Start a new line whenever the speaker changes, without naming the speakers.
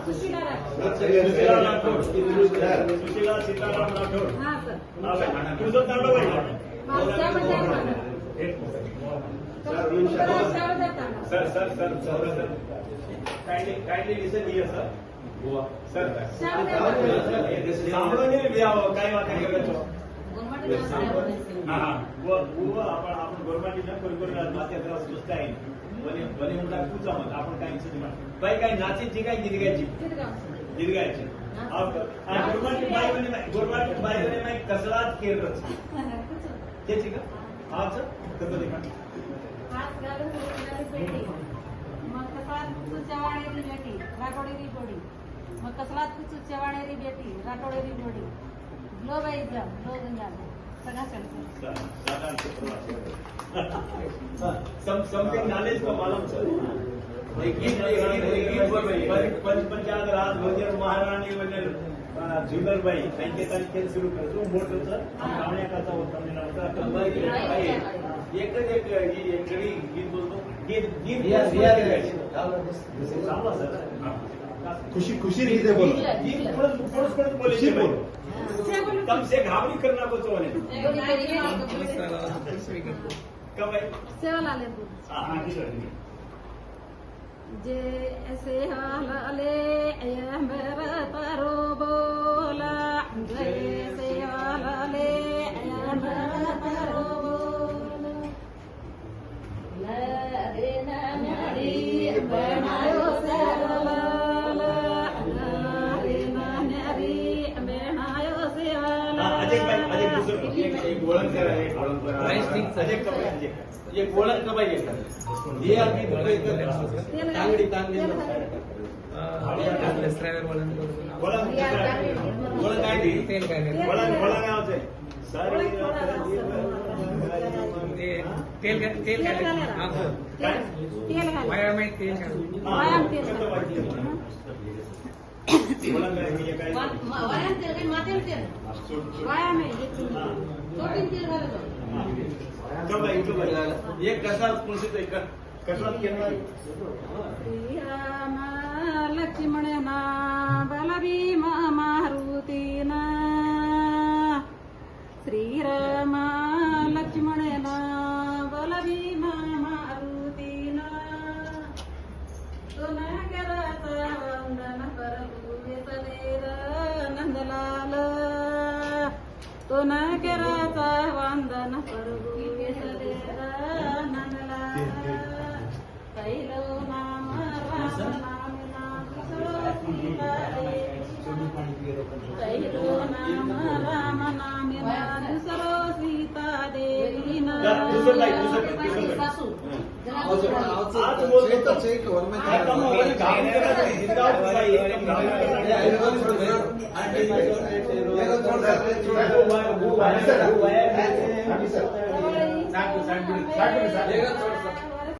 सुशीला
सुशीला राठोड. सुशीला सीताराम राठोड. तुझं तांडव आहे sir. Sir sir sir kindly listen here sir. Sir सांभळून घ्यावं काय वाटतं आपण गव्हर्नमेंट मात्र सुस्त आहे बने म्हणतात तुझा मत आपण काय बाई काय नाचीची काय गीत गायची गीत गायची गव्हर्नमेंट बाई नाही कसलाच केरच त्याची का आज कसं देखा
मग चवाणेरी बेटी राठोडेरी जोडी मग कसलात चवाणेरी बेटी राठोडेरी जोडी ग्लोबाईजम ग्लोगंजाम सगळा
समथिंग नॉलेज को मालूम सर. एक गीत पंचायत राज वजीर महाराणी वगैरे जुगलबाई त्यांचे तारीखे सुरू करतो मोठं गावण्याकरता होता एकच एक गडी गीत बोलतो गीत
खुशी खुशी रीते बोलो
गीत बोले कम से घावनी करना को तो कब है
सेवा लाले जे ऐसे हाले मेरा तारो बोला जैसे हाले मेरा तारो बोला रे ना नारी बनायो सेवा रे ना नारी बनायो सेवा
अजय दूसरा एक गोलन कर रहा है एक गोलन का भाई ये आदमी तांगड़ी तांगड़ी गोलन काय दी गोलन गोलन काय होते सारी
तेल तेल व्यायाम आहे तेल
गोलन काय काय
वायाम तेल काय मातेल तेल वायाम आहे प्रोटीन तेल घालतो
एक कसा कसा केला
श्रीराम लक्ष्मण ना बलभीम मारुतीना श्रीराम लक्ष्मण ना बलभीम मारुतीना तुला कराचा वंदन करतु सदेव नंदलाल तुला कराचा वंदन करतु सदेव नंदलाल कैलो नाम राम नाम नाम कैलो नाम राम नाम नाम सरो सीता देवी सासू
आज बोलतो
तो